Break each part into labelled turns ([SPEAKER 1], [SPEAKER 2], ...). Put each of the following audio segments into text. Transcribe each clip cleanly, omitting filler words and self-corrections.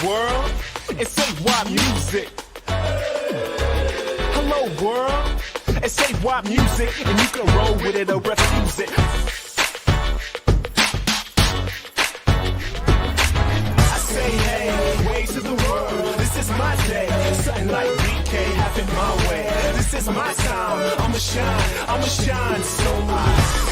[SPEAKER 1] world, and say why music. Hello world, and say why music, and you can roll with it or refuse it. I say hey, ways of the world, this is my day. Something like BK happen my way. This is my time, I'ma shine so high.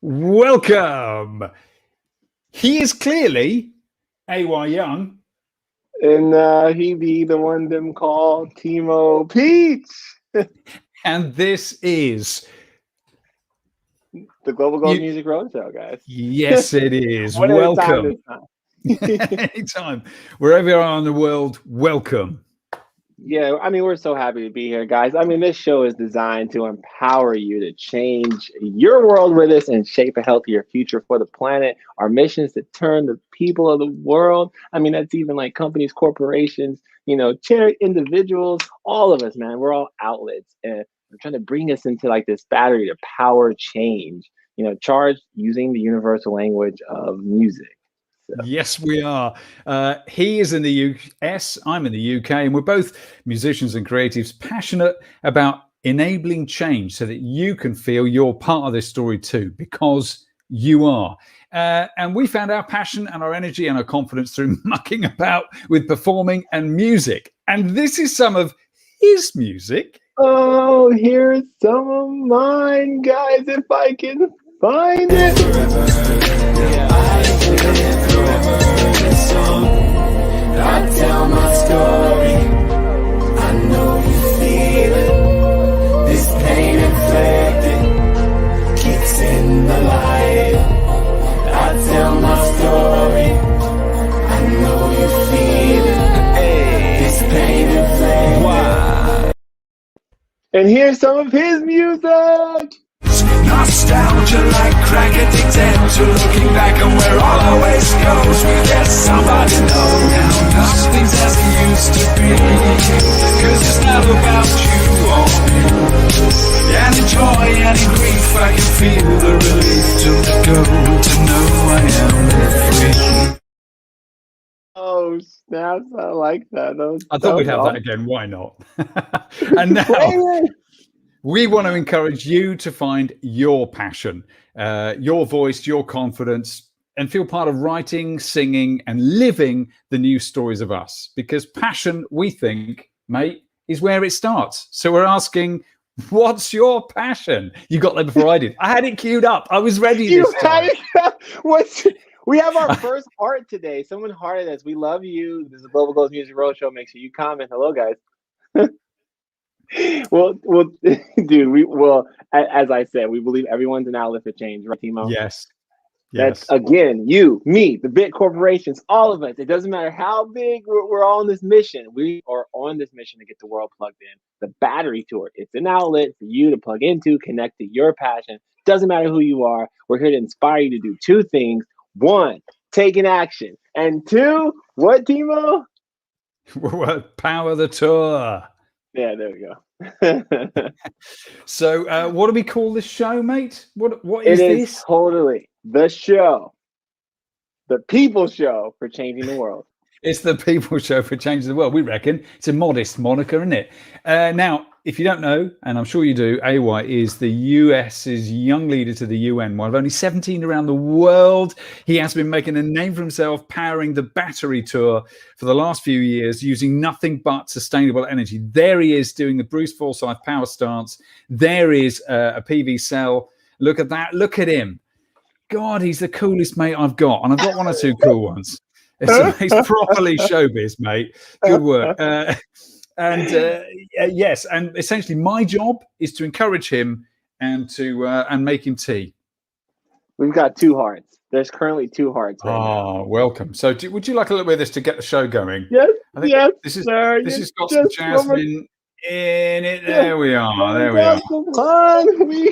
[SPEAKER 2] Welcome. He is clearly A.Y. Young.
[SPEAKER 3] And he be the one them call Timo Peach.
[SPEAKER 2] And this is
[SPEAKER 3] the Global Gold Music Roadshow, guys.
[SPEAKER 2] Yes, it is.
[SPEAKER 3] What
[SPEAKER 2] welcome.
[SPEAKER 3] Time.
[SPEAKER 2] Anytime. Wherever you are in the world, welcome.
[SPEAKER 3] Yeah, I mean, we're so happy to be here, guys. I mean, this show is designed to empower you to change your world with us and shape a healthier future for the planet. Our mission is to turn the people of the world. I mean, that's even like companies, corporations, charity, individuals, all of us, man. We're all outlets. And we're trying to bring us into like this battery to power change, charged using the universal language of music. So.
[SPEAKER 2] Yes, we are. He is in the US, I'm in the UK, and we're both musicians and creatives passionate about enabling change so that you can feel you're part of this story too, because you are. And we found our passion and our energy and our confidence through mucking about with performing and music. And this is some of his music.
[SPEAKER 3] Oh, here's some of mine, guys, if I can find it.
[SPEAKER 1] I tell my story, I know you feel it. This pain inflicted keeps in the light. I tell my story, I know you feel it. This pain inflicted. Why?
[SPEAKER 3] And here's some of his music.
[SPEAKER 1] Nostalgia like crack addicts enter, looking back on where all the waste goes. We let somebody know now nothing's as it used to be, cause it's not about you or me. And in joy and in grief I can feel the relief to let go, to know I am free.
[SPEAKER 3] Oh snaps, I like that.
[SPEAKER 2] I thought we'd have that again, why not? And now we want to encourage you to find your passion, your voice, your confidence, and feel part of writing, singing, and living the new stories of us. Because passion, we think, mate, is where it starts. So we're asking, what's your passion? You got that before I did. I had it queued up. I was ready this time.
[SPEAKER 3] We have our first heart today. Someone hearted us. We love you. This is the Global Gold Music Roadshow. Make sure you comment. Hello, guys. Well, dude, as I said, we believe everyone's an outlet for change, right, Timo?
[SPEAKER 2] Yes.
[SPEAKER 3] That's again, you, me, the big corporations, all of us. It doesn't matter how big, we're all on this mission. We are on this mission to get the world plugged in. The battery to it. It's an outlet for you to plug into, connect to your passion. Doesn't matter who you are. We're here to inspire you to do two things. One, take an action. And two, what, Timo?
[SPEAKER 2] Power the tour.
[SPEAKER 3] Yeah, there we go.
[SPEAKER 2] So what do we call this show, mate? What is this?
[SPEAKER 3] It is totally the show, the people show for changing the world.
[SPEAKER 2] It's the people show for changing the world. We reckon it's a modest moniker, isn't it? Now, if you don't know, and I'm sure you do, AY is the US's young leader to the UN, one of only 17 around the world. He has been making a name for himself, powering the battery tour for the last few years, using nothing but sustainable energy. There he is doing the Bruce Forsyth power stance. There is a PV cell. Look at that. Look at him. God, he's the coolest mate I've got. And I've got one or two cool ones. It's properly showbiz, mate. Good work. Yes, and essentially my job is to encourage him and to and make him tea.
[SPEAKER 3] We've got two hearts. There's currently two hearts right now.
[SPEAKER 2] Welcome. So would you like a little bit of this to get the show going?
[SPEAKER 3] Yes, yes,
[SPEAKER 2] this is,
[SPEAKER 3] sir.
[SPEAKER 2] This has got some jasmine in it. There we are. There we are.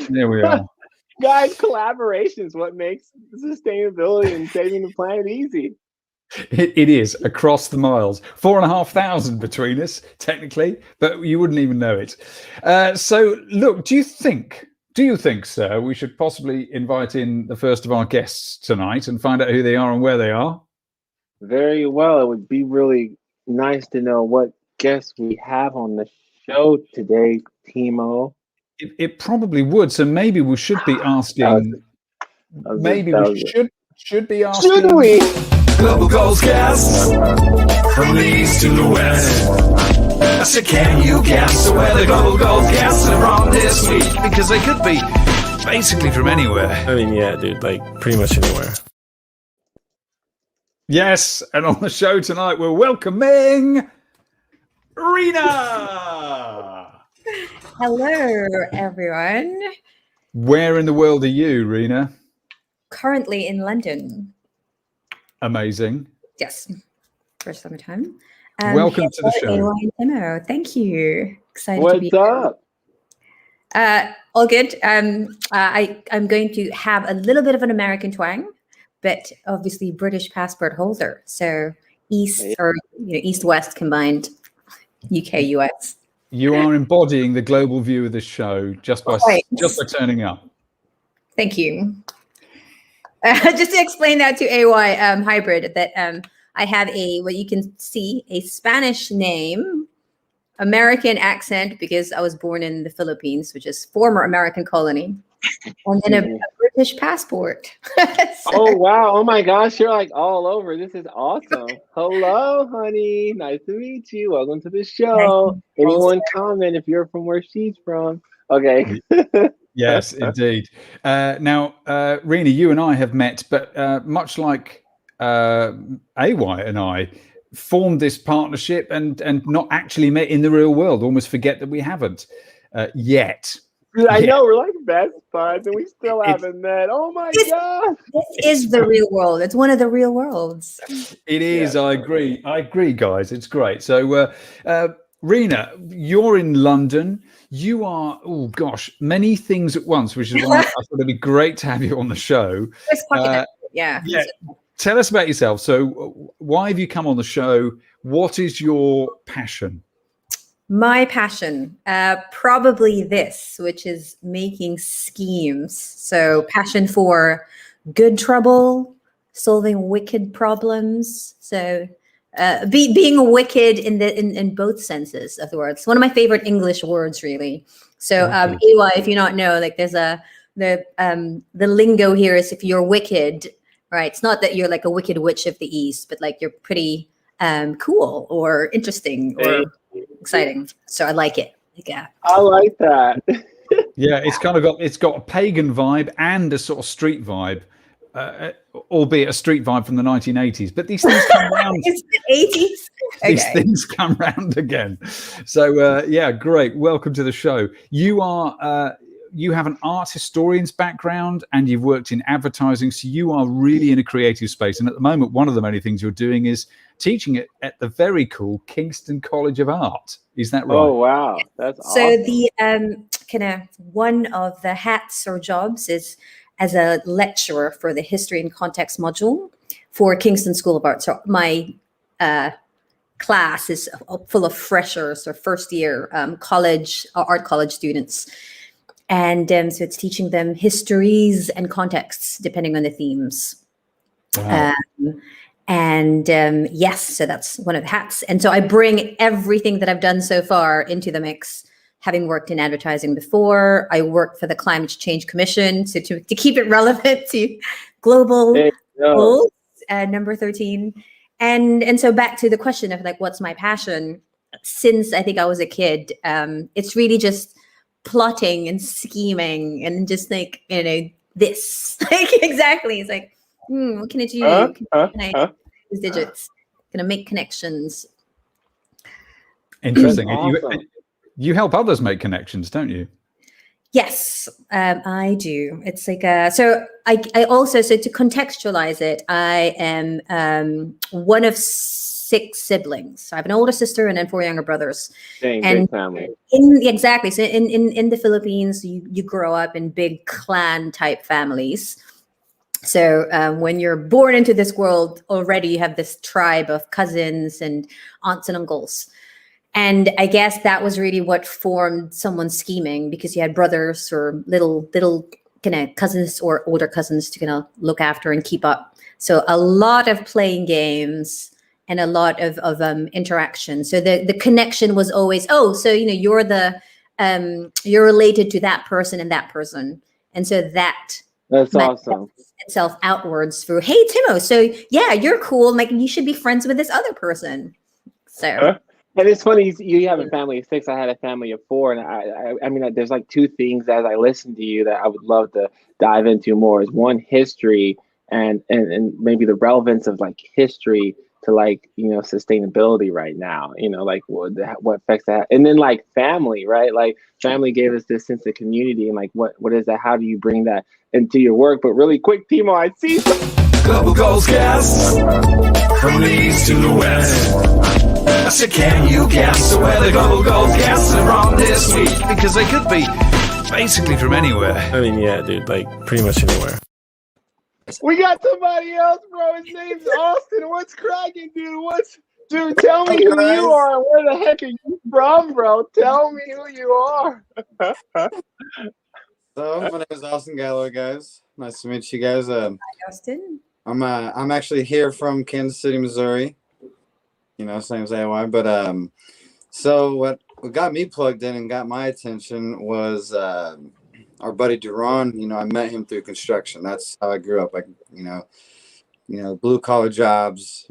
[SPEAKER 2] There we are.
[SPEAKER 3] Guys, collaborations, what makes sustainability and saving the planet easy.
[SPEAKER 2] It is across the miles, 4,500 between us, technically, but you wouldn't even know it. So, look, do you think, sir, we should possibly invite in the first of our guests tonight and find out who they are and where they are?
[SPEAKER 3] Very well. It would be really nice to know what guests we have on the show today, Timo.
[SPEAKER 2] It probably would. So maybe we should be asking. Maybe we should be asking.
[SPEAKER 3] Should we?
[SPEAKER 1] Global goals cast from the east to the west. So can you guess where the global goals cast are from this week?
[SPEAKER 2] Because they could be basically from anywhere.
[SPEAKER 4] I mean, yeah, dude, like pretty much anywhere.
[SPEAKER 2] Yes, and on the show tonight we're welcoming Rena.
[SPEAKER 5] Hello, everyone.
[SPEAKER 2] Where in the world are you, Rena?
[SPEAKER 5] Currently in London.
[SPEAKER 2] Amazing.
[SPEAKER 5] Yes, for summertime.
[SPEAKER 2] Welcome to the show.
[SPEAKER 5] AY and Timo. Thank you. Excited
[SPEAKER 3] What's
[SPEAKER 5] to be
[SPEAKER 3] up?
[SPEAKER 5] all good. I'm going to have a little bit of an American twang, but obviously British passport holder. So East-West combined, UK, US.
[SPEAKER 2] You are embodying the global view of the show just by turning up.
[SPEAKER 5] Thank you. Just to explain that to AY hybrid, that I have what you can see, a Spanish name, American accent, because I was born in the Philippines, which is former American colony, and then a British passport.
[SPEAKER 3] Oh, wow. Oh, my gosh. You're like all over. This is awesome. Hello, honey. Nice to meet you. Welcome to the show. Anyone comment if you're from where she's from? Okay.
[SPEAKER 2] Yes, indeed. Now, Rena, you and I have met, but much like AY and I formed this partnership and not actually met in the real world, almost forget that we haven't yet.
[SPEAKER 3] I know, we're like best buds and we still haven't met. Oh my God.
[SPEAKER 5] This is the real world. It's one of the real worlds.
[SPEAKER 2] It is. Yeah. I agree, guys. It's great. So, Rena, you're in London. You are, oh gosh, many things at once, which is why I thought it'd be great to have you on the show.
[SPEAKER 5] Yeah.
[SPEAKER 2] Tell us about yourself. So why have you come on the show? What is your passion?
[SPEAKER 5] My passion, probably this, which is making schemes. So passion for good trouble, solving wicked problems. So being wicked in both senses of the word. It's one of my favorite English words, really. So AY, if you not know, like there's the lingo here is if you're wicked, right? It's not that you're like a wicked witch of the East, but like you're pretty cool or interesting or exciting. So I like it. Yeah.
[SPEAKER 3] I like that.
[SPEAKER 2] Yeah, it's got a pagan vibe and a sort of street vibe. Albeit a street vibe from the 1980s, but these things come around.
[SPEAKER 5] It's the 80s. Okay.
[SPEAKER 2] These things come round again. So yeah, great. Welcome to the show. You are you have an art historian's background and you've worked in advertising, so you are really in a creative space. And at the moment, one of the many things you're doing is teaching it at the very cool Kingston College of Art. Is that right?
[SPEAKER 3] Oh wow, that's
[SPEAKER 5] so
[SPEAKER 3] awesome.
[SPEAKER 5] The kind of one of the hats or jobs is as a lecturer for the history and context module for Kingston School of Art. So my class is full of freshers or first year art college students. And so it's teaching them histories and contexts depending on the themes.
[SPEAKER 2] Wow.
[SPEAKER 5] Yes, so that's one of the hats. And so I bring everything that I've done so far into the mix. Having worked in advertising before, I worked for the Climate Change Commission, so to keep it relevant to global goals, number 13. And so back to the question of like, what's my passion? Since I think I was a kid, it's really just plotting and scheming and just like, this. Like exactly. It's like, what can I do? Can I use digits? Can I make connections?
[SPEAKER 2] Interesting.
[SPEAKER 3] Awesome.
[SPEAKER 2] You help others make connections, don't you?
[SPEAKER 5] Yes, I do. It's like so I also, so to contextualize it, I am one of 6 siblings. So I have an older sister and then 4 younger brothers.
[SPEAKER 3] Dang,
[SPEAKER 5] and
[SPEAKER 3] big family.
[SPEAKER 5] Exactly. So in the Philippines, you grow up in big clan type families. So when you're born into this world, already you have this tribe of cousins and aunts and uncles. And I guess that was really what formed someone's scheming, because you had brothers or little kind of cousins or older cousins to kind of look after and keep up. So a lot of playing games and a lot of interaction. So the connection was always, oh, so you're you're related to that person and that person, and so that's
[SPEAKER 3] awesome.
[SPEAKER 5] Itself outwards through, hey Timo, so yeah, you're cool. Like you should be friends with this other person. So.
[SPEAKER 3] And it's funny, you have a family of 6. I had a family of 4, and I mean, there's like 2 things as I listen to you that I would love to dive into more. Is one, history, and maybe the relevance of like history to like sustainability right now. Like what affects that, and then like family, right? Like family gave us this sense of community, and like what is that? How do you bring that into your work? But really quick, Timo, I see
[SPEAKER 1] Global goals guests from the east to the west. I said, can you guess where the global goals guests are from this week?
[SPEAKER 2] Because they could be basically from anywhere.
[SPEAKER 4] I mean, yeah, dude, like pretty much anywhere.
[SPEAKER 3] We got somebody else, bro. His name's Austin. What's cracking, dude? Dude, tell me who you are and where the heck are you from, bro? Tell me who you are.
[SPEAKER 6] So my name is Austin Gallo, guys. Nice to meet you guys.
[SPEAKER 5] Hi, Austin.
[SPEAKER 6] I'm actually here from Kansas City, Missouri. Same as AY. But so what got me plugged in and got my attention was our buddy Duran. I met him through construction. That's how I grew up. Like blue collar jobs.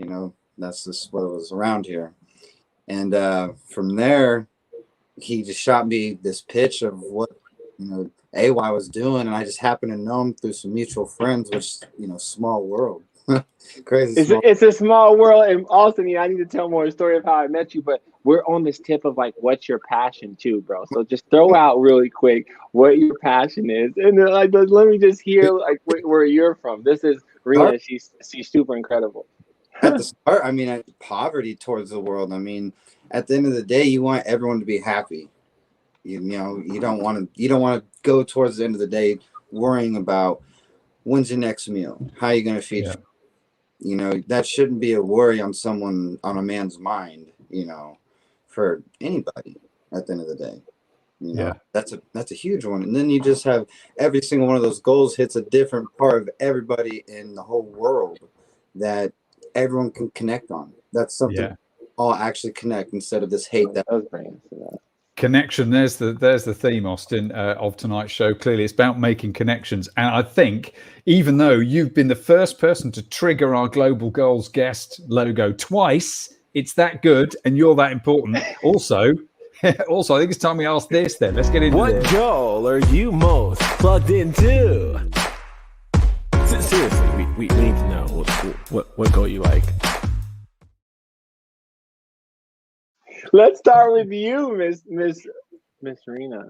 [SPEAKER 6] That's just what was around here. And from there, he just shot me this pitch of what AY was doing, and I just happened to know him through some mutual friends, which small world. Crazy.
[SPEAKER 3] It's a small world. And Austin, I need to tell more story of how I met you, but we're on this tip of like what's your passion too, bro. So just throw out really quick what your passion is, and then like let me just hear like where you're from. This is Rena. She's super incredible.
[SPEAKER 6] At the start, I mean, poverty towards the world. I mean, at the end of the day, you want everyone to be happy. You don't want to go towards the end of the day worrying about when's your next meal, how are you going to feed you. That shouldn't be a worry on a man's mind, for anybody at the end of the day. That's a huge one. And then you just have every single one of those goals hits a different part of everybody in the whole world that everyone can connect on. That's something all actually connect instead of this hate that was bringing to that.
[SPEAKER 2] Connection. There's the theme, Austin, of tonight's show. Clearly, it's about making connections. And I think, even though you've been the first person to trigger our Global Goals guest logo twice, it's that good, and you're that important. Also, I think it's time we ask this. Then let's get into
[SPEAKER 7] what
[SPEAKER 2] this.
[SPEAKER 7] goal are you most plugged into? Seriously, we need to know what goal you like.
[SPEAKER 3] Let's start with you, Miss Rena.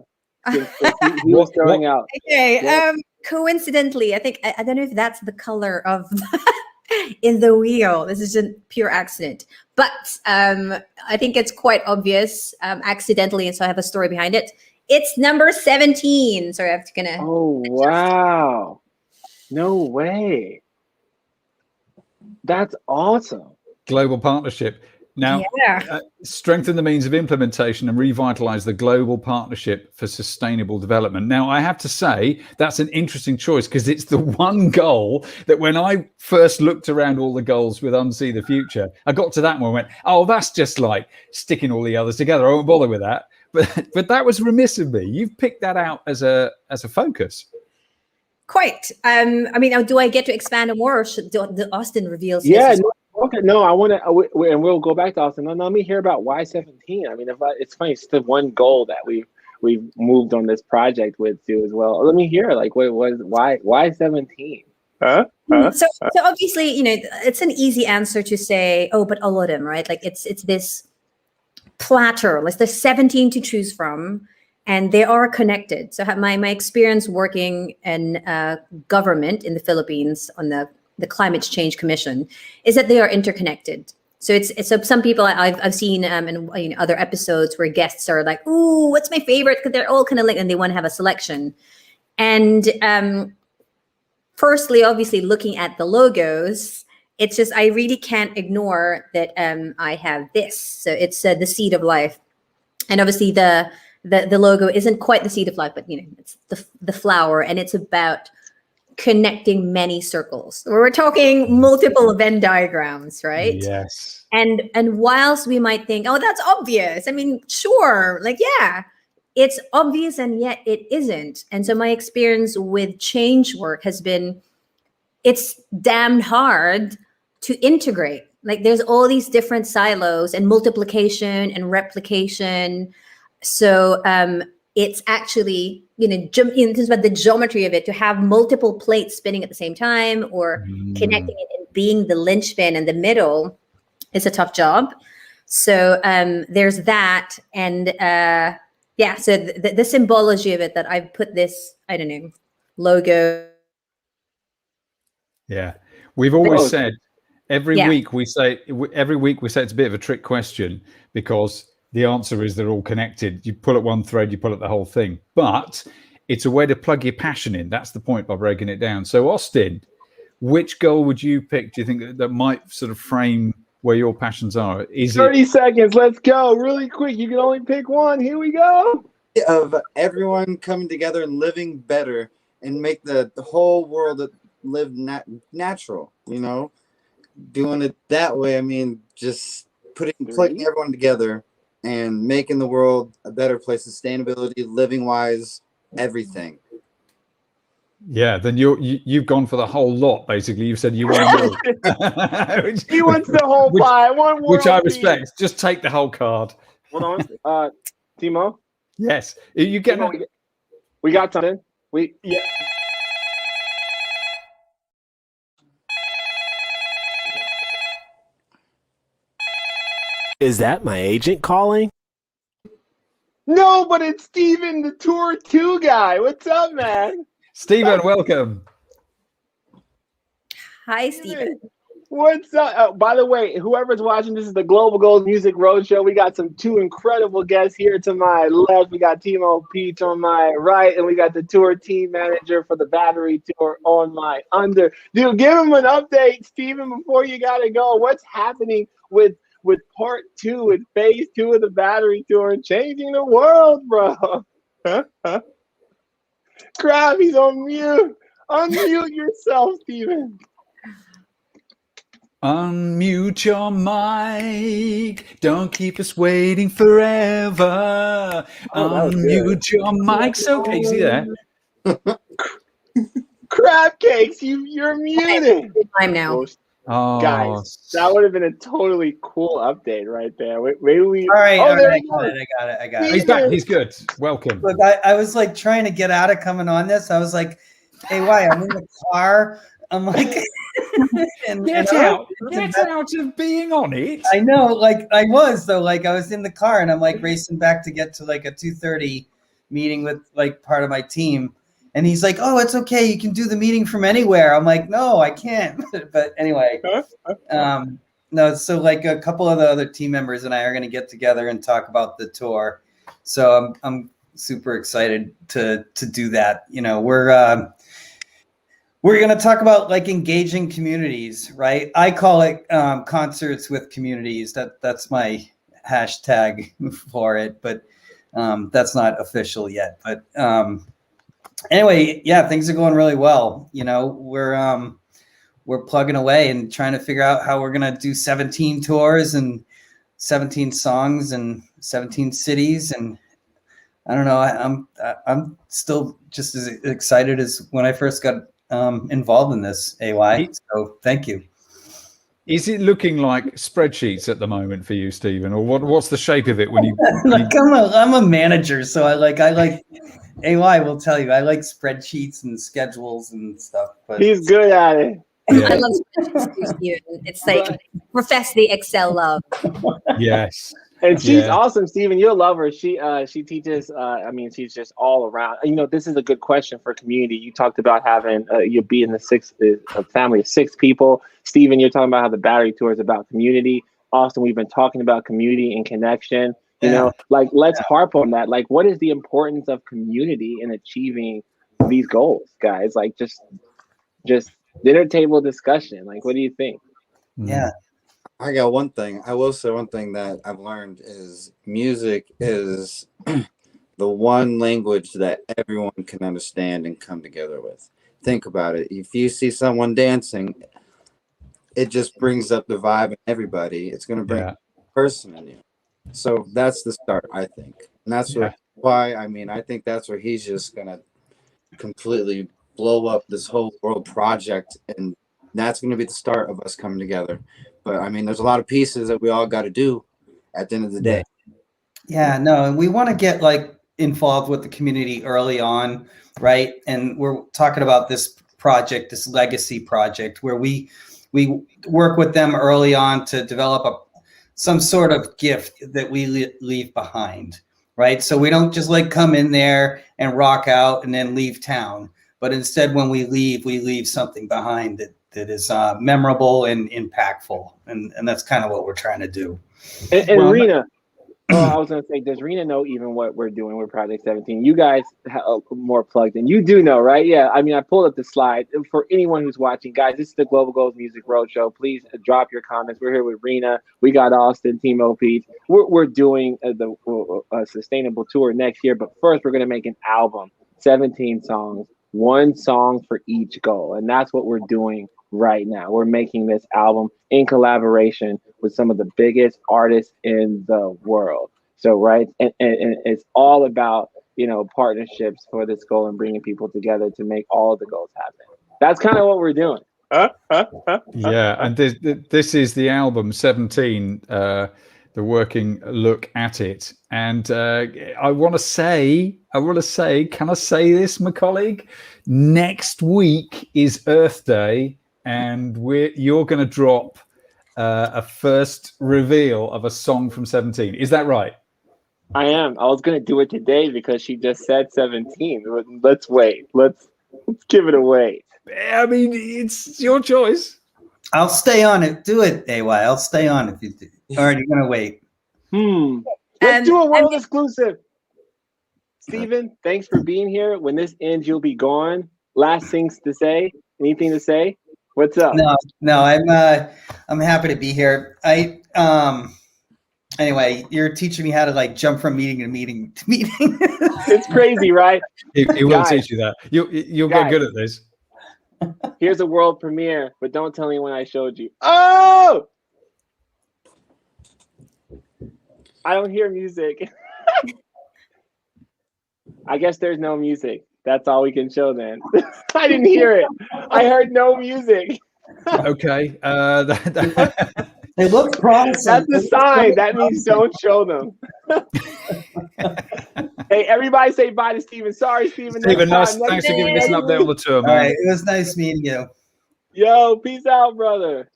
[SPEAKER 3] He was throwing out.
[SPEAKER 5] Okay. Coincidentally, I think I don't know if that's the color of in the wheel. This is a pure accident, but I think it's quite obvious accidentally, and so I have a story behind it. It's number 17. So I have to kind of.
[SPEAKER 3] Oh wow! No way. That's awesome.
[SPEAKER 2] Global partnership. Now, strengthen the means of implementation and revitalize the global partnership for sustainable development. Now, I have to say that's an interesting choice because it's the one goal that when I first looked around all the goals with Unsee the Future, I got to that one and went, oh, that's just like sticking all the others together. I won't bother with that. But that was remiss of me. You've picked that out as a focus.
[SPEAKER 5] Quite. I mean, do I get to expand on more, or should Austin reveals?
[SPEAKER 3] Yeah. Okay, no, I want to, and we'll go back to Austin. No, let me hear about why 17. I mean, it's funny. It's the one goal that we've moved on this project with too as well. Let me hear, like, what was why 17? So
[SPEAKER 5] obviously, it's an easy answer to say, oh, but all of them, right? Like it's this platter. There's 17 to choose from, and they are connected. So my experience working in government in the Philippines on the Climate Change Commission is that they are interconnected. So it's so some people I've seen in other episodes where guests are like, ooh, what's my favorite? Because they're all kind of linked and they want to have a selection. And firstly, obviously looking at the logos, it's just, I really can't ignore that I have this. So it's the seed of life. And obviously the logo isn't quite the seed of life, but it's the flower, and it's about connecting many circles. We're talking multiple Venn diagrams, right?
[SPEAKER 2] Yes.
[SPEAKER 5] And whilst we might think, oh, that's obvious. I mean, sure, like, yeah, it's obvious, and yet it isn't. And so my experience with change work has been, it's damn hard to integrate. Like, there's all these different silos and multiplication and replication. So it's actually, in terms of the geometry of it, to have multiple plates spinning at the same time, or connecting it and being the linchpin in the middle, is a tough job. So there's that. And so the symbology of it, that I've put this, I don't know, logo.
[SPEAKER 2] Yeah. We've always said every week we say it's a bit of a trick question, because the answer is they're all connected. You pull at one thread, you pull at the whole thing. But it's a way to plug your passion in. That's the point by breaking it down. So Austin, which goal would you pick, do you think, that might sort of frame where your passions are? Is
[SPEAKER 3] 30 seconds. Let's go. Really quick. You can only pick one. Here we go.
[SPEAKER 6] Of everyone coming together and living better and make the whole world live natural, doing it that way. I mean, just plugging everyone together and making the world a better place, sustainability, living wise, everything.
[SPEAKER 2] Yeah, then you've gone for the whole lot, basically. You've said you want more.
[SPEAKER 3] He wants the whole pie.
[SPEAKER 2] Which I respect. Just take the whole card.
[SPEAKER 3] Hold on. Timo?
[SPEAKER 2] Yes. You get
[SPEAKER 3] Timo, we got something. Yeah.
[SPEAKER 7] Is that my agent calling?
[SPEAKER 3] No, but it's Steven, the Tour 2 guy. What's up, man?
[SPEAKER 2] Steven, welcome.
[SPEAKER 5] Hi, Steven.
[SPEAKER 3] What's up? By the way, whoever's watching, this is the Global Goals Music Roadshow. We got two incredible guests here to my left. We got Timo Peach on my right, and we got the tour team manager for the Battery Tour on my under. Dude, give him an update, Steven, before you got to go. What's happening with part 2 and phase 2 of the Battery Tour and changing the world, bro? Crap, he's on mute. Unmute yourself, Steven.
[SPEAKER 2] Unmute your mic. Don't keep us waiting forever. Unmute your mics. Okay, see that?
[SPEAKER 3] Crab cakes, you're muted.
[SPEAKER 5] Time now.
[SPEAKER 2] Oh,
[SPEAKER 3] guys, that would have been a totally cool update right there. Maybe we.
[SPEAKER 8] All right,
[SPEAKER 3] I
[SPEAKER 8] got it.
[SPEAKER 2] He's back. He's good. Welcome.
[SPEAKER 8] Look, I was like trying to get out of coming on this. I was like, hey, why? I'm in the car. I'm like,
[SPEAKER 2] get out of being on it.
[SPEAKER 8] I know, like I was though. Like I was in the car and I'm like racing back to get to like a 2:30 meeting with like part of my team. And he's like, oh, it's okay. You can do the meeting from anywhere. I'm like, no, I can't. But anyway, no. So like a couple of the other team members and I are going to get together and talk about the tour. So I'm super excited to do that. We're going to talk about like engaging communities, right? I call it concerts with communities. That's my hashtag for it, but that's not official yet. But anyway, yeah, things are going really well. We're plugging away and trying to figure out how we're going to do 17 tours and 17 songs and 17 cities. And I don't know, I'm still just as excited as when I first got involved in this, AY. So thank you.
[SPEAKER 2] Is it looking like spreadsheets at the moment for you, Stephen, or what's the shape of it when you?
[SPEAKER 8] Look, I'm a manager, so I like AY will tell you I like spreadsheets and schedules and stuff. But
[SPEAKER 3] he's good at it.
[SPEAKER 2] Yeah.
[SPEAKER 5] I love spreadsheets, Steven. It's like profess the Excel love.
[SPEAKER 2] Yes.
[SPEAKER 3] And she's awesome, Steven. You'll love her. She teaches. She's just all around. This is a good question for community. You talked about having you be in a family of 6 people. Steven, you're talking about how the Battery Tour is about community. Austin, we've been talking about community and connection. Let's harp on that. Like, what is the importance of community in achieving these goals, guys? Like, just just dinner table discussion. Like, what do you think?
[SPEAKER 8] Yeah.
[SPEAKER 6] I got one thing. I will say one thing that I've learned is music is the one language that everyone can understand and come together with. Think about it. If you see someone dancing, it just brings up the vibe in everybody. It's going to bring a person in you. So that's the start, I think. And that's why, I mean, I think that's where he's just going to completely blow up this whole world project. And that's going to be the start of us coming together. But I mean, there's a lot of pieces that we all got to do at the end of the day.
[SPEAKER 8] Yeah, no, and we want to get like involved with the community early on, right? And we're talking about this project, this legacy project, where we work with them early on to develop some sort of gift that we leave behind, right? So we don't just like come in there and rock out and then leave town, but instead when we leave something behind that is memorable and impactful, and that's kind of what we're trying to do.
[SPEAKER 3] And Rena, I was going to say, does Rena know even what we're doing with Project 17? You guys are more plugged in. You do know, right? Yeah. I mean, I pulled up the slide. For anyone who's watching, guys, this is the Global Goals Music Roadshow. Please drop your comments. We're here with Rena. We got Austin, Timo Peach. We're doing the sustainable tour next year. But first, we're going to make an album, 17 songs, one song for each goal. And that's what we're doing right now. We're making this album in collaboration with some of the biggest artists in the world. So, right. And it's all about, partnerships for this goal and bringing people together to make all of the goals happen. That's kind of what we're doing.
[SPEAKER 2] Yeah. And this is the album 17, the working look at it. And I want to say, can I say this, my colleague? Next week is Earth Day. And you're going to drop a first reveal of a song from 17. Is that right?
[SPEAKER 3] I am. I was going to do it today because she just said 17. Let's wait. Let's give it away.
[SPEAKER 2] I mean, it's your choice.
[SPEAKER 8] I'll stay on it. Do it, AY. I'll stay on if you do. All right, you're going to wait.
[SPEAKER 3] Let's do a world exclusive. Steven, thanks for being here. When this ends, you'll be gone. Last things to say. Anything to say? What's up?
[SPEAKER 8] No, I'm happy to be here. Anyway, you're teaching me how to like jump from meeting to meeting to meeting.
[SPEAKER 3] It's crazy, right?
[SPEAKER 2] He will teach you that. You'll get good at this.
[SPEAKER 3] Here's a world premiere, but don't tell anyone I showed you. Oh! I don't hear music. I guess there's no music. That's all we can show then. I didn't hear it. I heard no music.
[SPEAKER 2] Okay.
[SPEAKER 8] They look promising.
[SPEAKER 3] That's a sign. That means don't show them. Hey, everybody say bye to Steven. Sorry, Steven.
[SPEAKER 2] Steven, thanks for giving us an update on the tour, man.
[SPEAKER 8] All right, it was nice meeting you.
[SPEAKER 3] Yo, peace out, brother.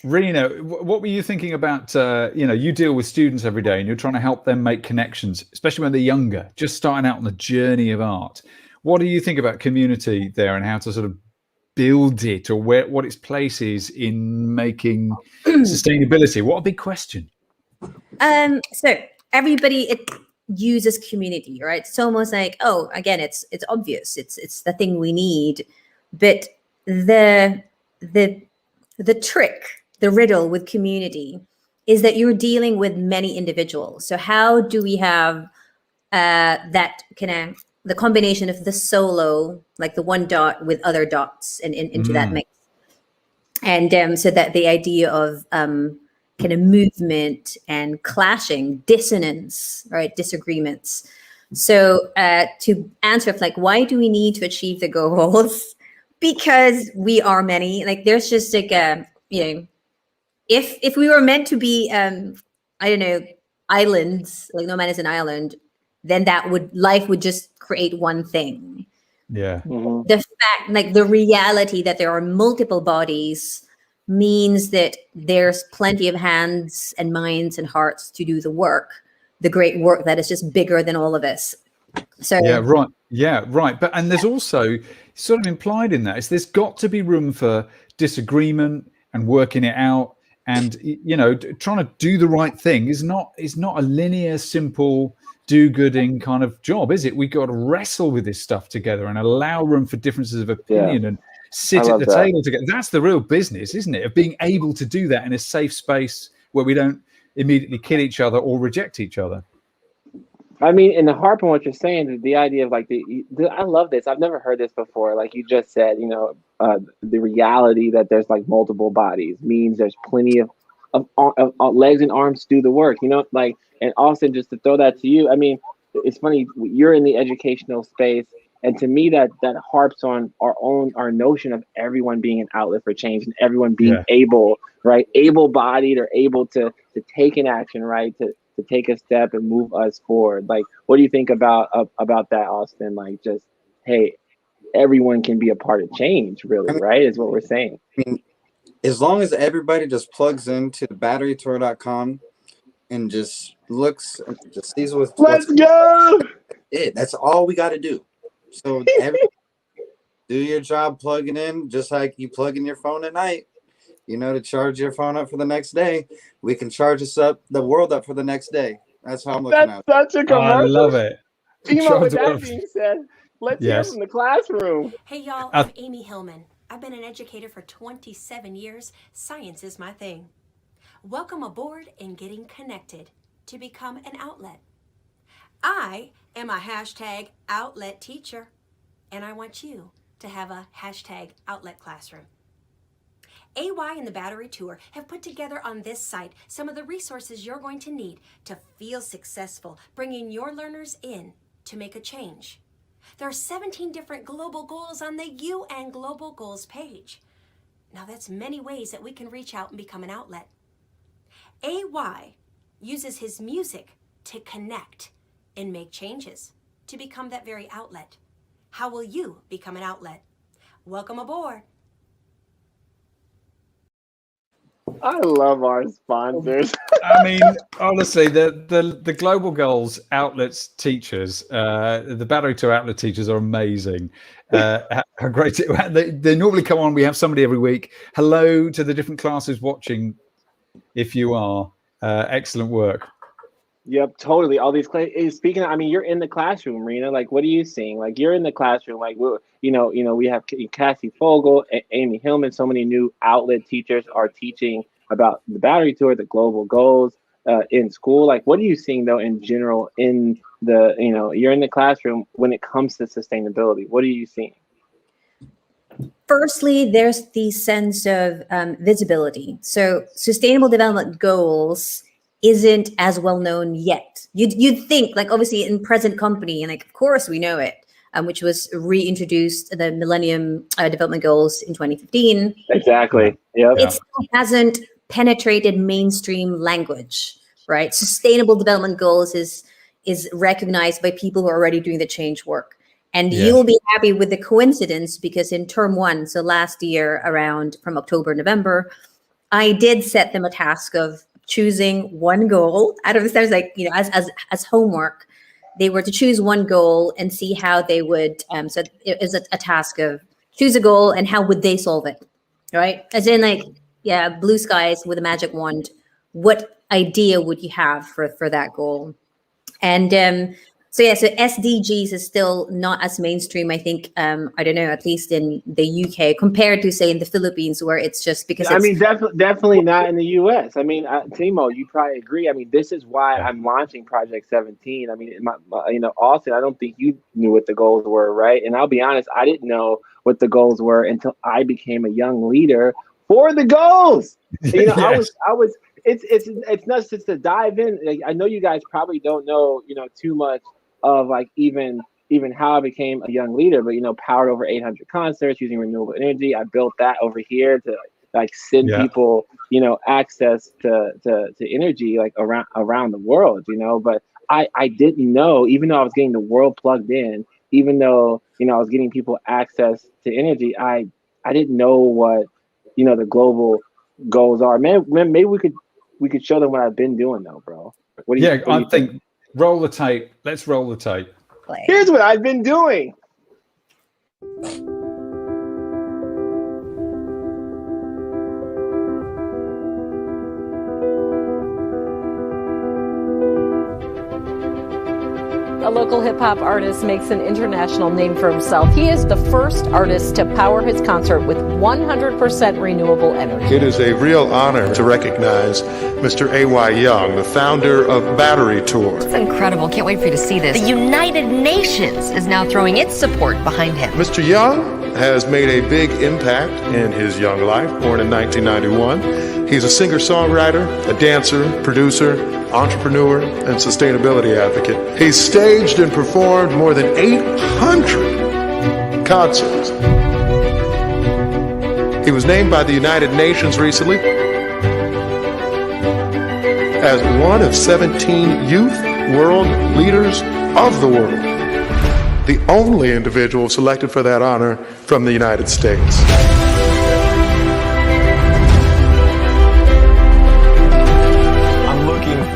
[SPEAKER 2] Rena, what were you thinking about, you deal with students every day and you're trying to help them make connections, especially when they're younger, just starting out on the journey of art. What do you think about community there and how to sort of build it, or what its place is in making sustainability? What a big question.
[SPEAKER 5] So everybody uses community, right? It's almost like, again, it's obvious. It's the thing we need. But the trick, the riddle with community is that you're dealing with many individuals. So how do we have that kind of the combination of the solo, like the one dot with other dots and into that mix? And so that the idea of kind of movement and clashing, dissonance, right? Disagreements. So to answer, like, why do we need to achieve the goals? Because we are many. Like, there's just like if we were meant to be islands, like no man is an island, then life would just create one thing.
[SPEAKER 2] Yeah.
[SPEAKER 3] Mm-hmm.
[SPEAKER 5] The fact, like the reality that there are multiple bodies means that there's plenty of hands and minds and hearts to do the work, the great work that is just bigger than all of us. So
[SPEAKER 2] yeah, right. But and there's also sort of implied in that is there's got to be room for disagreement and working it out, and trying to do the right thing is not a linear, simple do-gooding kind of job, is it? We got to wrestle with this stuff together and allow room for differences of opinion and sit at the table together. That's the real business, isn't it? Of being able to do that in a safe space where we don't immediately kill each other or reject each other.
[SPEAKER 3] I mean, and the harp on what you're saying, the idea of like I love this. I've never heard this before. Like you just said, the reality that there's like multiple bodies means there's plenty of legs and arms to do the work. Like, and Austin, just to throw that to you. I mean, it's funny. You're in the educational space, and to me, that harps on our notion of everyone being an outlet for change and everyone being able-bodied or able to take an action, right? To take a step and move us forward. Like, what do you think about that, Austin? Like, just, hey, everyone can be a part of change, really, right? Is what we're saying.
[SPEAKER 6] I mean, as long as everybody just plugs into batterytour.com and just looks, just sees
[SPEAKER 3] Let's go.
[SPEAKER 6] That's all we got to do. So do your job plugging in, just like you plug in your phone at night. To charge your phone up for the next day. We can charge the world up for the next day. That's how I'm looking at it.
[SPEAKER 3] That's such a commercial.
[SPEAKER 2] I love it.
[SPEAKER 3] Timo, with that being said, let's hear from the classroom.
[SPEAKER 9] Hey, y'all, I'm Amy Hillman. I've been an educator for 27 years. Science is my thing. Welcome aboard and getting connected to become an outlet. I am a hashtag outlet teacher, and I want you to have a hashtag outlet classroom. AY and the Battery Tour have put together on this site some of the resources you're going to need to feel successful, bringing your learners in to make a change. There are 17 different global goals on the UN Global Goals page. Now that's many ways that we can reach out and become an outlet. AY uses his music to connect and make changes to become that very outlet. How will you become an outlet? Welcome aboard.
[SPEAKER 3] I love our sponsors.
[SPEAKER 2] I mean, honestly, the Global Goals outlets teachers, the Battery Tour outlet teachers are amazing. How great! They normally come on. We have somebody every week. Hello to the different classes watching. If you are, excellent work.
[SPEAKER 3] Yep, totally. All these speaking of, I mean, you're in the classroom, Rena. Like, what are you seeing? Like, you're in the classroom. Like, we have Cassie Fogel, Amy Hillman. So many new outlet teachers are teaching about the Battery Tour, the global goals in school. Like, what are you seeing though in general in the you're in the classroom when it comes to sustainability? What are you seeing?
[SPEAKER 5] Firstly, there's the sense of visibility. So, Sustainable Development Goals isn't as well known yet. You'd think, like, obviously in present company, and like of course we know it, which was reintroduced the Millennium Development Goals in 2015.
[SPEAKER 3] Exactly. Yeah.
[SPEAKER 5] It still hasn't penetrated mainstream language, right? Sustainable Development Goals is recognized by people who are already doing the change work. And you'll be happy with the coincidence because in term one, so last year around from October, November, I did set them a task of choosing one goal out of this. I was like, as homework, they were to choose one goal and see how they would. So it was a task of choose a goal and how would they solve it, right? As in, like, blue skies with a magic wand. What idea would you have for that goal? And so SDGs is still not as mainstream, I think, I don't know, at least in the UK compared to, say, in the Philippines, where it's just because
[SPEAKER 3] I mean, definitely not in the US. I mean, Timo, you probably agree. I mean, this is why I'm launching Project 17. I mean, Austin, I don't think you knew what the goals were, right? And I'll be honest, I didn't know what the goals were until I became a young leader for the goals. Yes. I was. It's not just to dive in. Like, I know you guys probably don't know, too much of like even how I became a young leader, but powered over 800 concerts using renewable energy. I built that over here to like send people, access to energy like around the world, But I didn't know, even though I was getting the world plugged in, even though I was getting people access to energy, I didn't know what the global goals are. Man, maybe we could show them what I've been doing though, bro. What do you think?
[SPEAKER 2] Roll the tape. Let's roll the tape.
[SPEAKER 3] Here's what I've been doing.
[SPEAKER 10] A local hip-hop artist makes an international name for himself. He is the first artist to power his concert with 100% renewable energy.
[SPEAKER 11] It is a real honor to recognize Mr. A.Y. Young, the founder of Battery Tour.
[SPEAKER 12] It's incredible. Can't wait for you to see this. The United Nations is now throwing its support behind him.
[SPEAKER 11] Mr. Young has made a big impact in his young life, born in 1991. He's a singer-songwriter, a dancer, producer, entrepreneur, and sustainability advocate. He's staged and performed more than 800 concerts. He was named by the United Nations recently as one of 17 youth world leaders of the world. The only individual selected for that honor from the United States.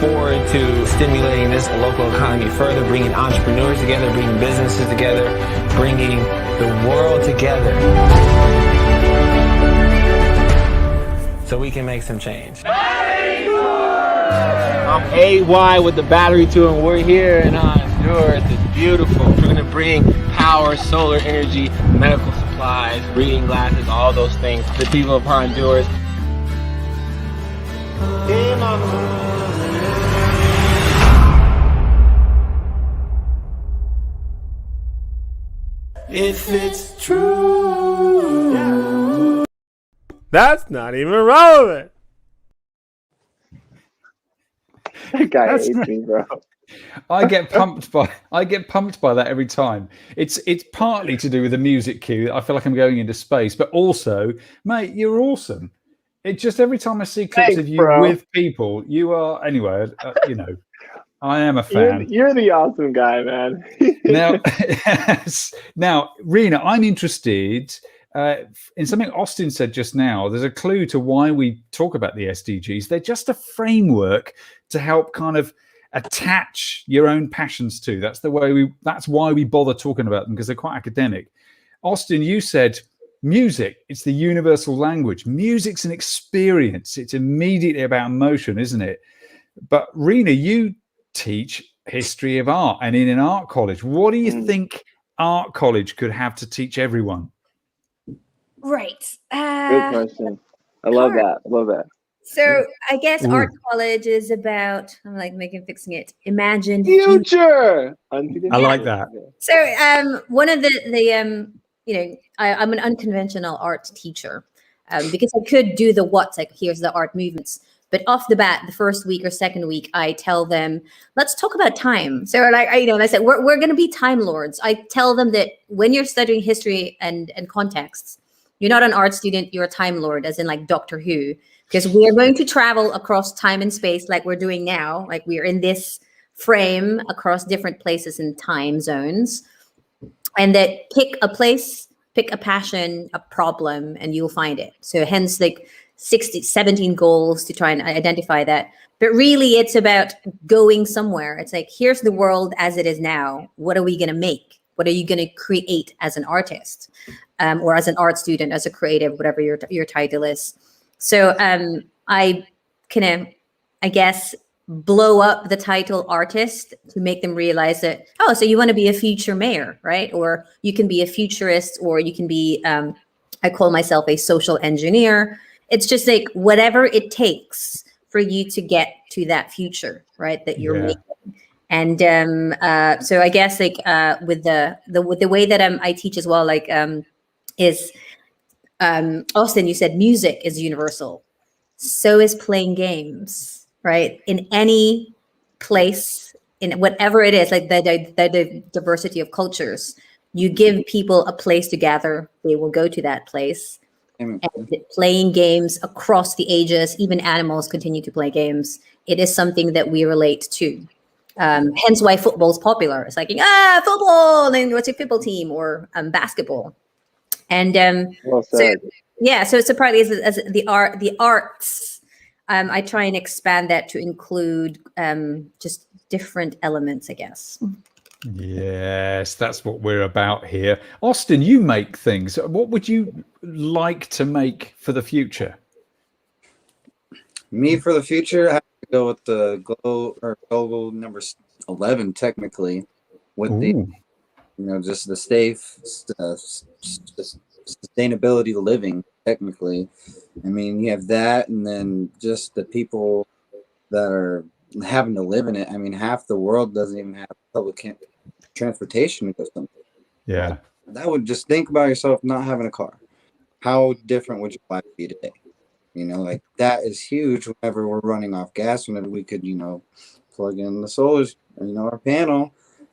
[SPEAKER 13] Forward to stimulating this local economy further, bringing entrepreneurs together, bringing businesses together, bringing the world together so we can make some change. I'm AY with the Battery Tour, and we're here in Honduras. It's beautiful. We're going to bring power, solar energy, medical supplies, reading glasses, all those things to the people of Honduras. Hey, mama.
[SPEAKER 4] If it's true. That's not even relevant.
[SPEAKER 3] That guy hates me, bro.
[SPEAKER 2] I get pumped by that every time. It's partly to do with the music cue. I feel like I'm going into space, but also, mate, you're awesome. It just every time I see clips of you with people, you are anyway. You know, I am a fan.
[SPEAKER 3] You're the awesome guy, man.
[SPEAKER 2] Now, Rena, I'm interested in something Austin said just now. There's a clue to why we talk about the SDGs. They're just a framework to help kind of attach your own passions to. That's why we bother talking about them, because they're quite academic. Austin, you said music, it's the universal language. Music's an experience. It's immediately about emotion, isn't it? But Rena, you teach history of art and in an art college. What do you think art college could have to teach everyone?
[SPEAKER 5] Right.
[SPEAKER 3] Good question. I love that.
[SPEAKER 5] So I guess art college is about, I'm like fixing it. Imagine
[SPEAKER 3] future.
[SPEAKER 2] I like that.
[SPEAKER 5] So one of the I'm an unconventional art teacher because I could do the what's like here's the art movements. But off the bat, the first week or second week, I tell them, let's talk about time. So I said, we're going to be time lords. I tell them that when you're studying history and contexts, you're not an art student, you're a time lord, as in like Doctor Who, because we are going to travel across time and space like we're doing now. Like we're in this frame across different places and time zones. And that pick a place, pick a passion, a problem, and you'll find it. So hence like 17 goals to try and identify that. But really it's about going somewhere. It's like, here's the world as it is now. What are we going to make? What are you going to create as an artist or as an art student, as a creative, whatever your title is. So I kind of, I guess, blow up the title artist to make them realize that, oh, so you want to be a future mayor, right? Or you can be a futurist, or you can be, I call myself a social engineer. It's just like whatever it takes for you to get to that future, right? That you're making. And so I guess like with the way that I teach as well, like is Austin, you said music is universal. So is playing games, right? In any place, in whatever it is, like the diversity of cultures, you give people a place to gather, they will go to that place. And playing games across the ages, even animals continue to play games. It is something that we relate to. Hence why football is popular. It's like, football, and what's your football team, or basketball. And so it's a part as the arts. I try and expand that to include just different elements, I guess.
[SPEAKER 2] Yes, that's what we're about here. Austin, you make things. What would you like to make for the future?
[SPEAKER 6] Me for the future, I have to go with the global number 11, technically. with the, just the sustainability of living, technically. I mean, you have that, and then just the people that are having to live in it. I mean, half the world doesn't even have public transportation to go somewhere.
[SPEAKER 2] Yeah.
[SPEAKER 6] That would, just think about yourself not having a car. How different would your life be today? Like that is huge. Whenever we're running off gas, whenever we could, plug in the solar, our panel,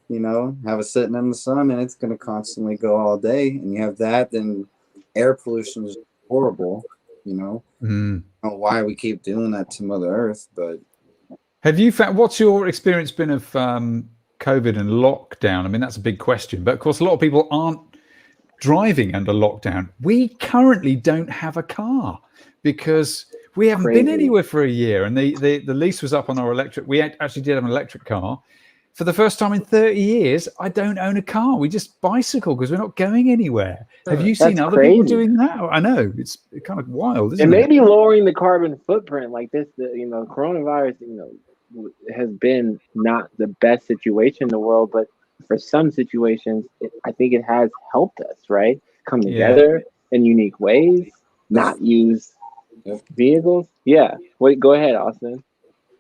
[SPEAKER 6] have it sitting in the sun, and it's going to constantly go all day. And you have that, then air pollution is horrible. I don't know why we keep doing that to Mother Earth, but
[SPEAKER 2] have you found, what's your experience been of COVID and lockdown? I mean, that's a big question, but of course, a lot of people aren't driving under lockdown. We currently don't have a car because we haven't been anywhere for a year, and the lease was up on our electric. We actually did have an electric car. For the first time in 30 years, I don't own a car. We just bicycle because we're not going anywhere. Have you seen other people doing that? I know, it's kind of wild, isn't it?
[SPEAKER 3] And maybe lowering the carbon footprint like this, coronavirus, has been not the best situation in the world, but for some situations, I think it has helped us, right? Come together in unique ways, not use vehicles. Yeah. Wait, go ahead, Austin.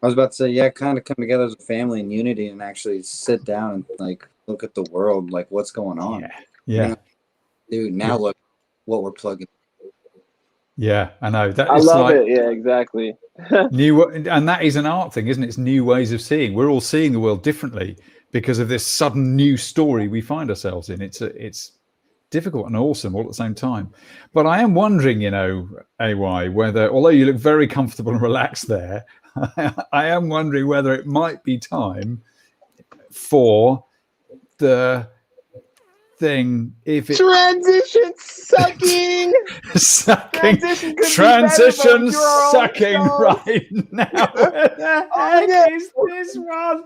[SPEAKER 6] I was about to say, kind of come together as a family in unity and actually sit down and like look at the world, like what's going on.
[SPEAKER 2] Yeah.
[SPEAKER 6] Dude, now look what we're plugging.
[SPEAKER 2] Yeah, I know.
[SPEAKER 3] I love it. Yeah, exactly.
[SPEAKER 2] And that is an art thing, isn't it? It's new ways of seeing. We're all seeing the world differently because of this sudden new story we find ourselves in. It's difficult and awesome all at the same time. But I am wondering, AY, whether, although you look very comfortable and relaxed there, I am wondering whether it might be time for the thing. If it
[SPEAKER 3] transition sucking,
[SPEAKER 2] transition sucking right now. Where the heck is this one?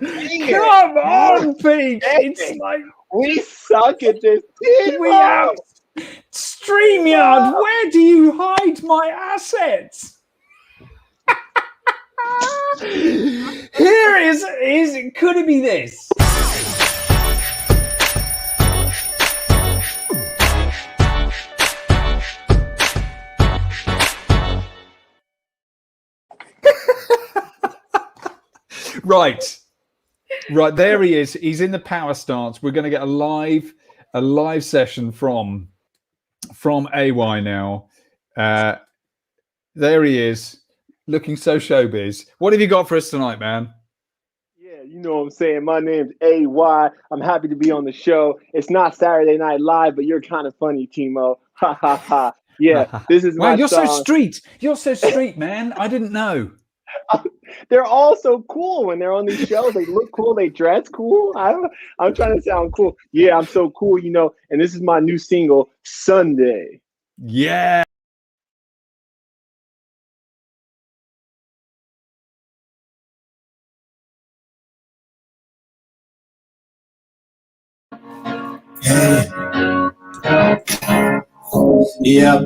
[SPEAKER 2] Come on, Peach! It's like
[SPEAKER 3] we suck at this.
[SPEAKER 2] We have StreamYard. Where do you hide my assets? Here is could it be this? Right, there he is. He's in the power stance. We're going to get a live session from AY now. There he is, looking so showbiz. What have you got for us tonight, man?
[SPEAKER 3] Yeah, you know what I'm saying. My name's AY. I'm happy to be on the show. It's not Saturday Night Live, but you're kind of funny, Timo. Ha ha ha. Yeah, this is my
[SPEAKER 2] you're
[SPEAKER 3] song.
[SPEAKER 2] so street. You're so street, man. I didn't know.
[SPEAKER 3] They're all so cool when they're on these shows. They look cool. They dress cool. I'm trying to sound cool. Yeah, I'm so cool, And this is my new single, Sunday.
[SPEAKER 2] Yeah.
[SPEAKER 1] Hey. Yep.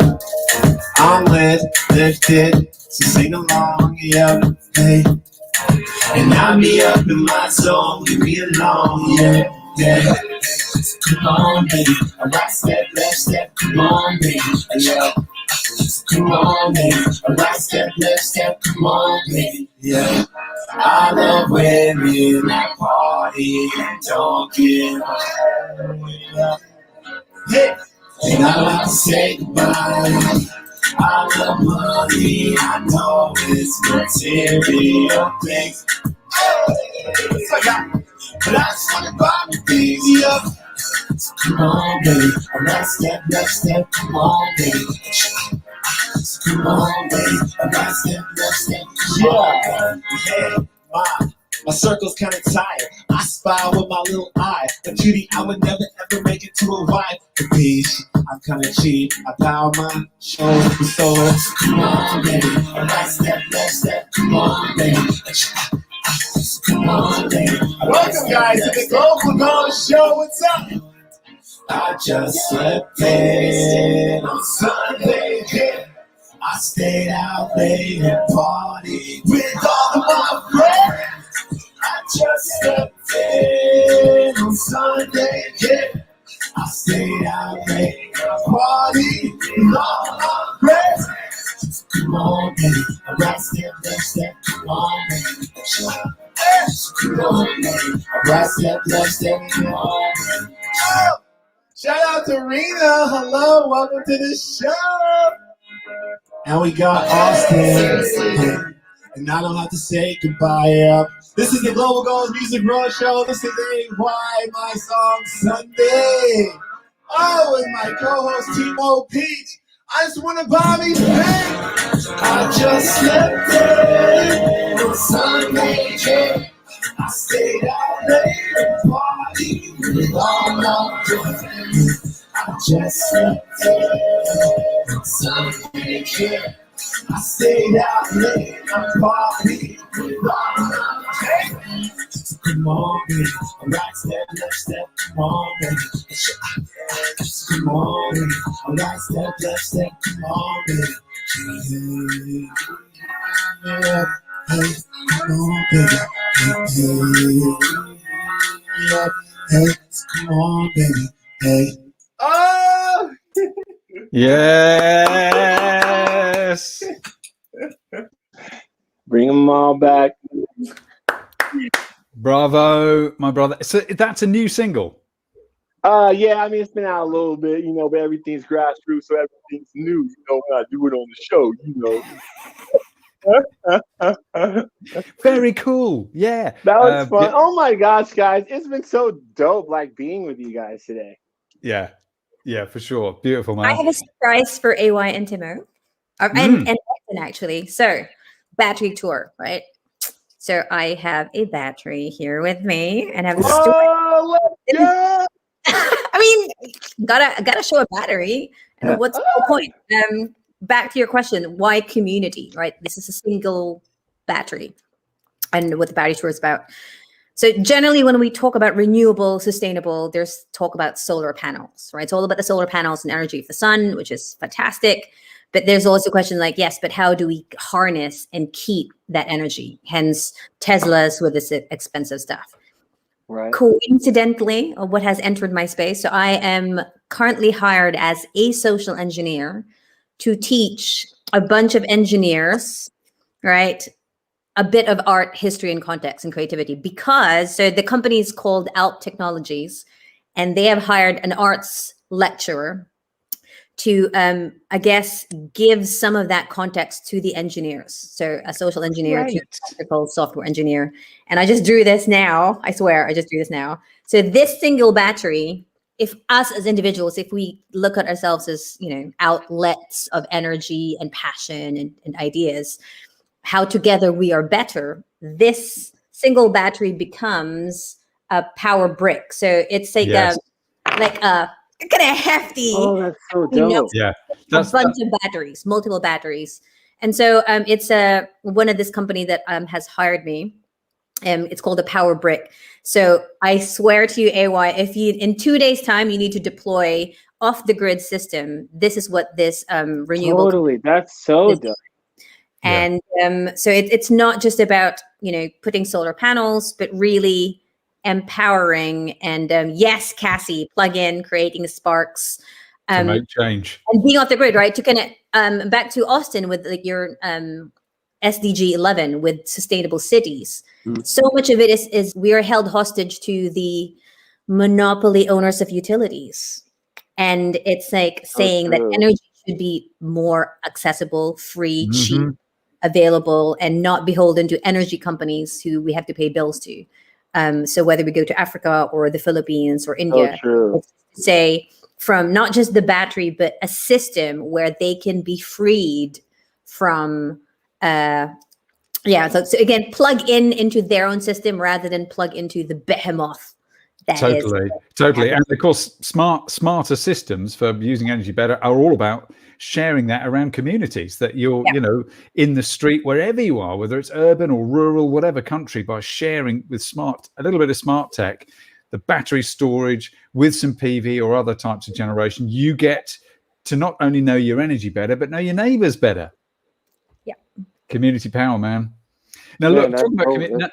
[SPEAKER 1] I'm lifted, so sing along, yep. Hey. And I'll be up in my zone, leave me alone, yeah. Come on, baby. A right step, left step, come on, baby. Yeah. Come on, baby. A right step, left step, come on, baby. Yeah. I love women that party and don't give up. Yeah. And I like to say goodbye. I love money, I know it's material things. But I just want to buy me things, yeah. So come on, baby. A right step, left step, come on, baby. So come on, baby. A right step, left step, come on, baby. Yeah, my circle's kind of tired. I spy with my little eye. But cutie, I would never ever make it to a wife. The beach, I'm kind of cheap. I power my shoulder for solar. Come on, baby. A right step, left step. Come on, baby. Come on, baby. Welcome, guys, to the Global Gone Show. What's up? I just slept in on Sunday. Yeah. I stayed out late and partied with all of my friends. I just stepped in on Sunday, yeah. I stayed out late, party with all my friends. Come on, baby, a right step, left step, come on, baby. Come on, baby, a right step, left step, come on, baby. Oh, shout out to Rena, hello, welcome to the show. And we got Austin, and I don't have to say goodbye. This is the Global Goals Music Roadshow. This is AY, my song Sunday. Oh, with my co-host Timo Peach. I just want to buy me pain. I just slept in on Sunday, yeah. I stayed out late and party with all my friends. I just slept in on Sunday, yeah. I stayed out late and party with all my friends. Come on, baby, a right step, left step, come on, baby. Come on, baby, a right step, left step, come on, baby. Yeah, hey, come on, baby. Yeah, hey, come on, baby. Hey. Oh!
[SPEAKER 2] Yes.
[SPEAKER 3] Bring them all back.
[SPEAKER 2] Bravo, my brother. So that's a new single.
[SPEAKER 3] Yeah, I mean, it's been out a little bit, you know, but everything's grassroots, so everything's new, you know, when I do it on the show, you know.
[SPEAKER 2] Very cool. Yeah.
[SPEAKER 3] That was fun.
[SPEAKER 2] Yeah.
[SPEAKER 3] Oh my gosh, guys. It's been so dope, like, being with you guys today.
[SPEAKER 2] Yeah. Yeah, for sure. Beautiful, man.
[SPEAKER 5] I have a surprise for AY and Timo. And Ethan, actually. So, battery tour, right? So, I have a battery here with me, and I have a story.
[SPEAKER 3] Let's go!
[SPEAKER 5] I mean, gotta show a battery. And what's the point? Back to your question, why community, right? This is a single battery, and what the battery tour is about. So generally, when we talk about renewable, sustainable, there's talk about solar panels, right? It's all about the solar panels and energy of the sun, which is fantastic. But there's also a question like, yes, but how do we harness and keep that energy? Hence, Teslas with this expensive stuff.
[SPEAKER 3] Right.
[SPEAKER 5] Coincidentally, what has entered my space, so I am currently hired as a social engineer to teach a bunch of engineers, right, a bit of art, history, and context and creativity. Because, so the company is called Alp Technologies, and they have hired an arts lecturer to, I guess, give some of that context to the engineers. So a social engineer to a technical software engineer. And I just drew this now. I swear, I just drew this now. So this single battery, if us as individuals, if we look at ourselves as, you know, outlets of energy and passion and ideas, how together we are better, this single battery becomes a power brick. So it's like a kind of hefty.
[SPEAKER 3] Oh, that's so dope.
[SPEAKER 2] Yeah,
[SPEAKER 5] a bunch of batteries, multiple batteries. And so it's one of this company that has hired me. It's called a power brick. So I swear to you, AY, if you in 2 days' time you need to deploy off the grid system, this is what this renewable.
[SPEAKER 3] Totally, that's so dope.
[SPEAKER 5] And so it's not just about, you know, putting solar panels, but really empowering and yes, Cassie, plug in, creating sparks.
[SPEAKER 2] To make change.
[SPEAKER 5] And being off the grid, right? To kind of back to Austin with like your SDG 11 with sustainable cities. So much of it is we are held hostage to the monopoly owners of utilities. And it's like saying that energy should be more accessible, free, cheap, available, and not beholden to energy companies who we have to pay bills to. So whether we go to Africa or the Philippines or India, say from not just the battery, but a system where they can be freed from, so again, plug into their own system rather than plug into the behemoth.
[SPEAKER 2] Totally. And of course, smarter systems for using energy better are all about sharing that around communities that you're, you know, in the street, wherever you are, whether it's urban or rural, whatever country, by sharing with a little bit of smart tech, the battery storage with some PV or other types of generation, you get to not only know your energy better, but know your neighbors better.
[SPEAKER 5] Yeah.
[SPEAKER 2] Community power, man. Now, look, talking about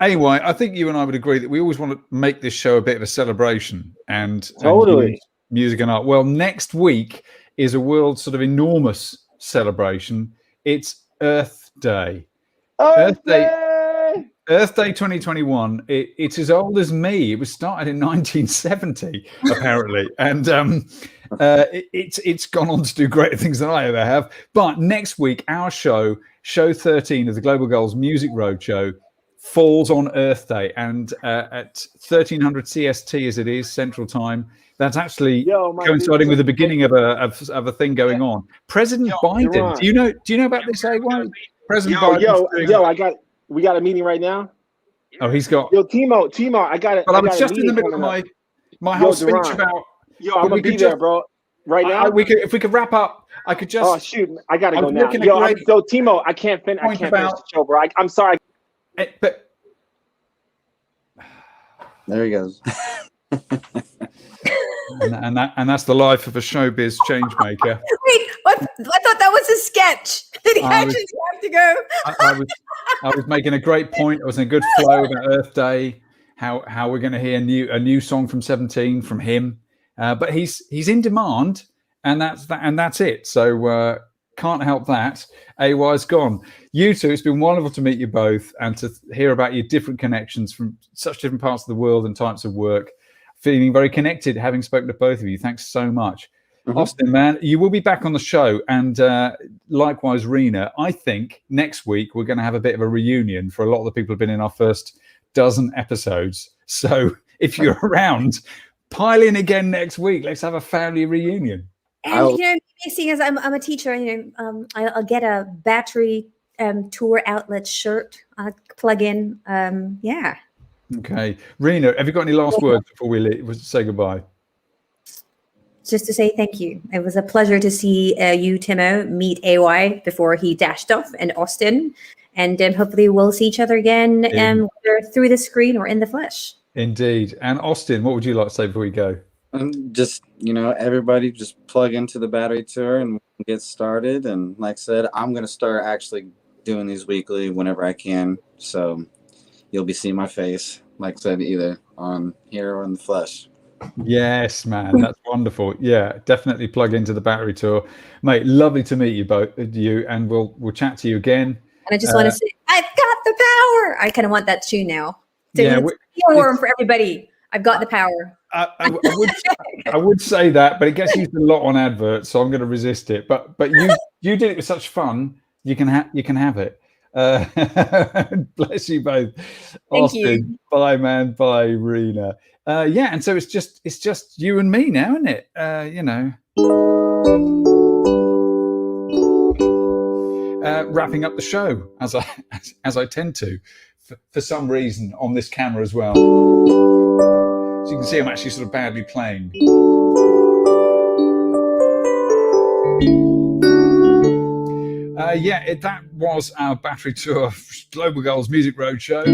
[SPEAKER 2] Anyway, I think you and I would agree that we always want to make this show a bit of a celebration and
[SPEAKER 3] Totally.
[SPEAKER 2] use music and art. Well, next week is a world sort of enormous celebration. It's Earth Day. Earth Day 2021. It's as old as me. It was started in 1970, apparently, and it's gone on to do greater things than I ever have. But next week, our show 13 of the Global Goals Music Roadshow, falls on Earth Day, and at 1300 CST, as it is Central Time. That's actually coinciding with the beginning of a thing going on. President Biden. Do you know about this? President Biden.
[SPEAKER 3] We got a meeting right now.
[SPEAKER 2] Oh, he's got.
[SPEAKER 3] Yo, Timo, I got it.
[SPEAKER 2] But I was just in the middle of my whole speech about.
[SPEAKER 3] Yo, I'm gonna be there, bro. Right now,
[SPEAKER 2] if we could wrap up, I could just.
[SPEAKER 3] Oh shoot, I gotta go now. Yo, so Timo, I can't finish the show, bro. I'm sorry.
[SPEAKER 2] But
[SPEAKER 6] there he goes.
[SPEAKER 2] and that's the life of a showbiz change maker.
[SPEAKER 5] Wait, what? I thought that was a sketch. Did he actually have to go?
[SPEAKER 2] I was making a great point. I was in a good flow about Earth Day. How we're going to hear a new song from 17 from him, but he's in demand, and that's it. So can't help that. AY's gone. You two, it's been wonderful to meet you both and to hear about your different connections from such different parts of the world and types of work. Feeling very connected, having spoken to both of you. Thanks so much. Mm-hmm. Austin, man, you will be back on the show. And likewise, Rena, I think next week we're going to have a bit of a reunion for a lot of the people who've been in our first dozen episodes. So if you're around, pile in again next week. Let's have a family reunion.
[SPEAKER 5] And maybe seeing as I'm a teacher, I'll get a battery tour outlet shirt. I'll plug in. Yeah.
[SPEAKER 2] Okay, Rena, have you got any last words before we say goodbye?
[SPEAKER 5] Just to say thank you. It was a pleasure to see you, Timo, meet AY before he dashed off, and Austin, and hopefully we'll see each other again, whether through the screen or in the flesh.
[SPEAKER 2] Indeed. And Austin, what would you like to say before we go?
[SPEAKER 6] Just, everybody just plug into the battery tour and get started. And like I said, I'm going to start actually doing these weekly whenever I can. So you'll be seeing my face, like I said, either on here or in the flesh.
[SPEAKER 2] Yes, man, that's wonderful. Yeah, definitely plug into the battery tour, mate. Lovely to meet you both, and we'll chat to you again.
[SPEAKER 5] And I just want to say, I've got the power. I kind of want that too now. Warm for everybody. I've got the power.
[SPEAKER 2] I would say that, but it gets used a lot on adverts, so I'm going to resist it. But you did it with such fun. You can have it. Bless you both.
[SPEAKER 5] Thank
[SPEAKER 2] Austin,
[SPEAKER 5] you.
[SPEAKER 2] Bye, man. Bye, Rena. And so it's just you and me now, isn't it? Wrapping up the show as I tend to, for some reason on this camera as well. So you can see I'm actually sort of badly playing. That was our battery tour Global Goals Music Roadshow,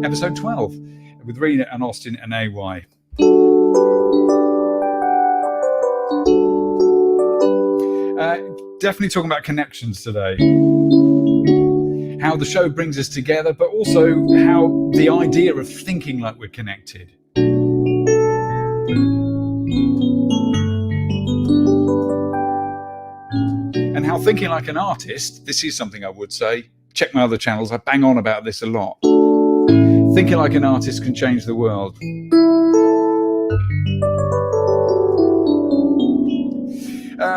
[SPEAKER 2] episode 12, with Rena and Austin and AY. Definitely talking about connections today. How the show brings us together, but also how the idea of thinking like we're connected. And how thinking like an artist, this is something I would say, check my other channels, I bang on about this a lot. Thinking like an artist can change the world.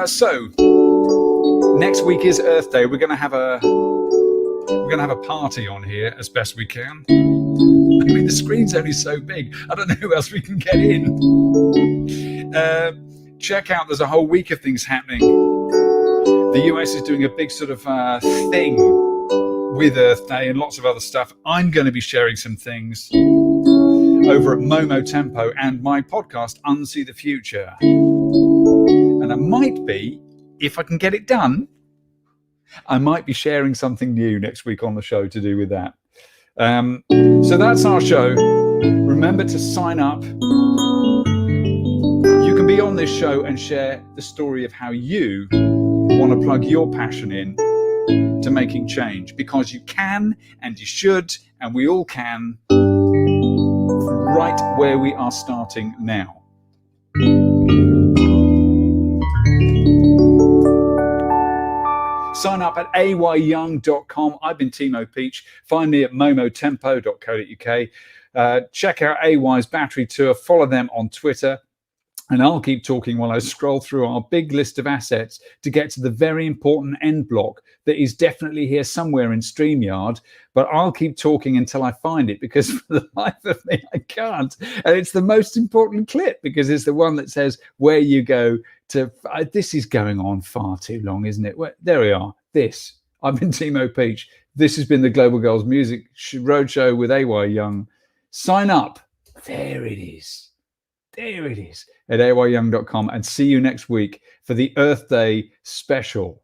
[SPEAKER 2] So next week is Earth Day. We're going to have a party on here as best we can. I mean, the screen's only so big. I don't know who else we can get in. Check out, there's a whole week of things happening. The US is doing a big sort of thing with Earth Day and lots of other stuff. I'm going to be sharing some things over at Momo Tempo and my podcast, Unsee the Future. And I might be, if I can get it done, I might be sharing something new next week on the show to do with that. So that's our show. Remember to sign up. You can be on this show and share the story of how you want to plug your passion in to making change, because you can and you should and we all can, right where we are starting now. Sign up at ayyoung.com. I've been Timo Peach. Find me at momotempo.co.uk. Check out AY's battery tour. Follow them on Twitter. And I'll keep talking while I scroll through our big list of assets to get to the very important end block that is definitely here somewhere in StreamYard. But I'll keep talking until I find it, because for the life of me, I can't. And it's the most important clip, because it's the one that says where you go to. This is going on far too long, isn't it? There we are. I've been Timo Peach. This has been the Global Girls Music Roadshow with AY Young. Sign up. There it is. There it is, at ayyoung.com, and see you next week for the Earth Day special.